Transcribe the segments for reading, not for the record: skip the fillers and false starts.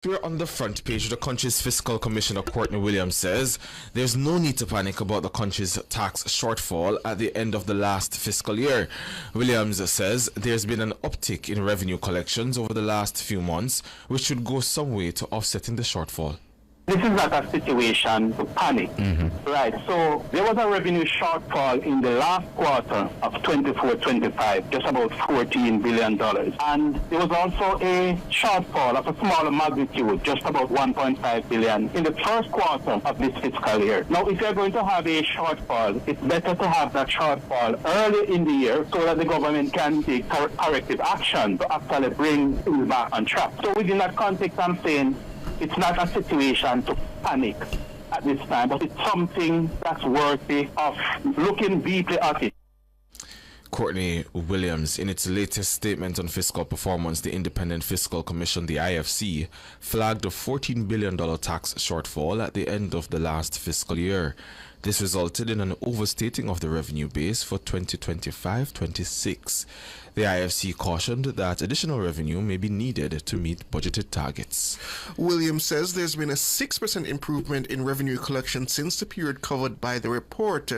We're on the front page. The country's Fiscal Commissioner Courtney Williams says there's no need to panic about the country's tax shortfall at the end of the last fiscal year. Williams says there's been an uptick in revenue collections over the last few months, which should go some way to offsetting the shortfall. This is not a situation to panic, right? So there was a revenue shortfall in the last quarter of 24-25, just about $14 billion. And there was also a shortfall of a smaller magnitude, just about $1.5 billion in the first quarter of this fiscal year. Now, if you're going to have a shortfall, it's better to have that shortfall early in the year so that the government can take corrective action to actually bring things back on track. So within that context, I'm saying it's not a situation to panic at this time, but it's something that's worthy of looking deeply at it. Courtney Williams, in its latest statement on fiscal performance, the Independent Fiscal Commission, the IFC, flagged a $14 billion tax shortfall at the end of the last fiscal year. This resulted in an overstating of the revenue base for 2025-26. The IFC cautioned that additional revenue may be needed to meet budgeted targets. Williams says there's been a 6% improvement in revenue collection since the period covered by the report.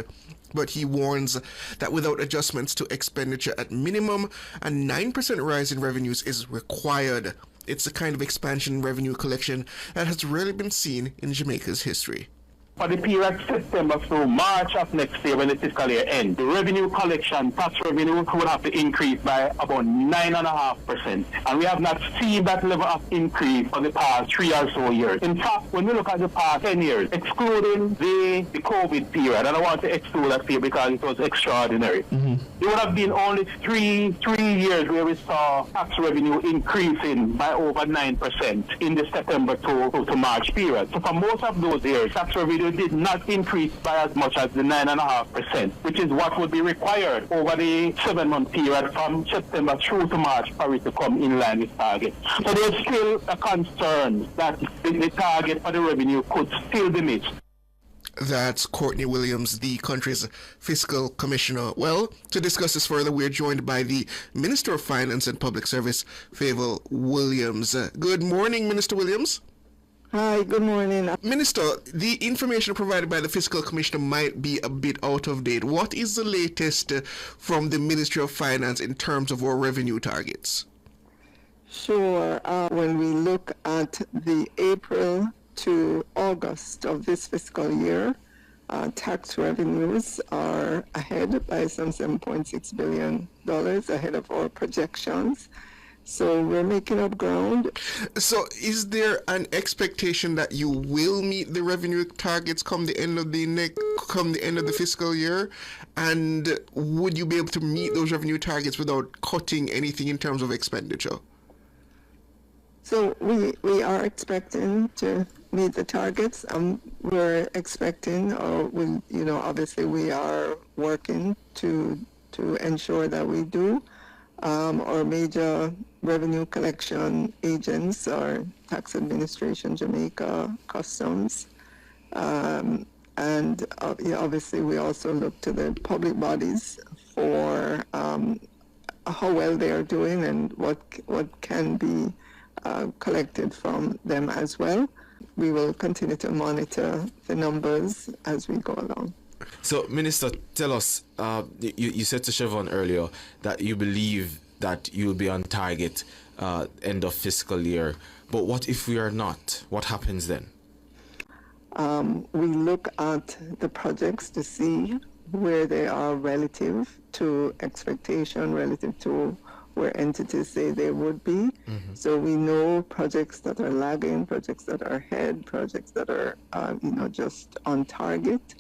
But he warns that without adjustments to expenditure at minimum, a 9% rise in revenues is required. It's the kind of expansion in revenue collection that has rarely been seen in Jamaica's history. For the period September through March of next year when the fiscal year ends, the revenue collection, tax revenue, would have to increase by about 9.5%. And we have not seen that level of increase for the past 3 or so years. In fact, when we look at the past 10 years, excluding the COVID period, and I want to exclude that period because it was extraordinary, it would have been only three years where we saw tax revenue increasing by over 9% in the September to March period. So for most of those years, tax revenue did not increase by as much as the 9.5%, which is what would be required over the 7-month period from September through to March for it to come in line with target. So there's still a concern that the target for the revenue could still be missed. That's Courtney Williams, the country's fiscal commissioner. Well, to discuss this further, we're joined by the Minister of Finance and Public Service, Fayval Williams. Good morning, Minister Williams. Hi, good morning. Minister, the information provided by the Fiscal Commissioner might be a bit out of date. What is the latest from the Ministry of Finance in terms of our revenue targets? Sure. When we look at the April to August of this fiscal year, tax revenues are ahead by some $7.6 billion, ahead of our projections. So we're making up ground. So is there an expectation that you will meet the revenue targets come the end of the fiscal year? And would you be able to meet those revenue targets without cutting anything in terms of expenditure? So we are expecting to meet the targets. We're expecting, obviously we are working to ensure that we do. Our major revenue collection agents are Tax Administration, Jamaica, Customs, and obviously we also look to the public bodies for how well they are doing and what can be collected from them as well. We will continue to monitor the numbers as we go along. So, Minister, tell us, you said to Siobhan earlier that you believe that you'll be on target end of fiscal year. But what if we are not? What happens then? We look at the projects to see where they are relative to expectation, relative to where entities say they would be. So we know projects that are lagging, projects that are ahead, projects that are just on target.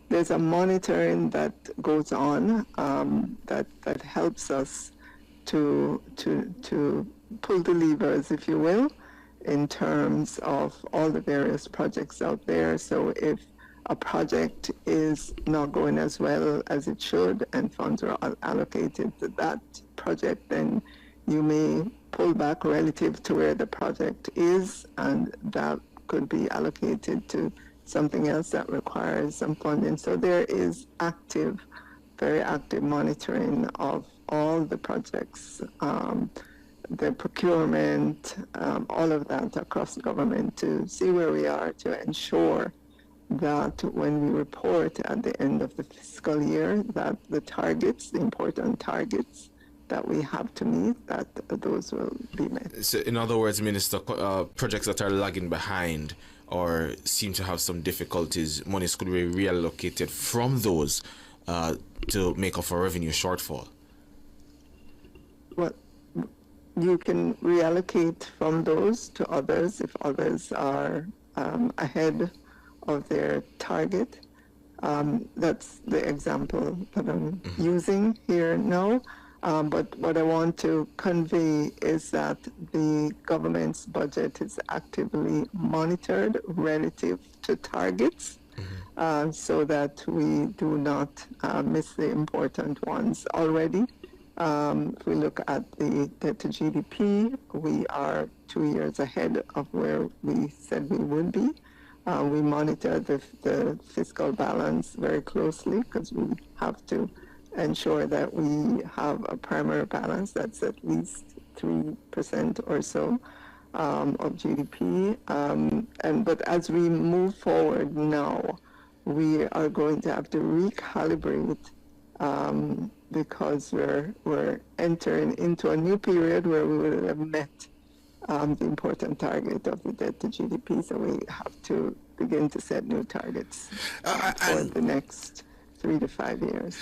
There's a monitoring that goes on that helps us to pull the levers, if you will, in terms of all the various projects out there. So if a project is not going as well as it should and funds are allocated to that project, then you may pull back relative to where the project is, and that could be allocated to something else that requires some funding. So there is very active monitoring of all the projects the procurement, all of that across government to see where we are to ensure that when we report at the end of the fiscal year that the targets, the important targets that we have to meet, that those will be met. So, in other words, Minister, projects that are lagging behind or seem to have some difficulties, monies could be reallocated from those to make up for revenue shortfall. Well, you can reallocate from those to others if others are ahead of their target. That's the example that I'm using here now. But what I want to convey is that the government's budget is actively monitored relative to targets, so that we do not miss the important ones already. If we look at the debt to GDP, we are 2 years ahead of where we said we would be. We monitor the fiscal balance very closely because we have to ensure that we have a primary balance that's at least 3% or so of GDP. But as we move forward now, we are going to have to recalibrate because we're entering into a new period where we will have met the important target of the debt to GDP. So we have to begin to set new targets for the next 3 to 5 years.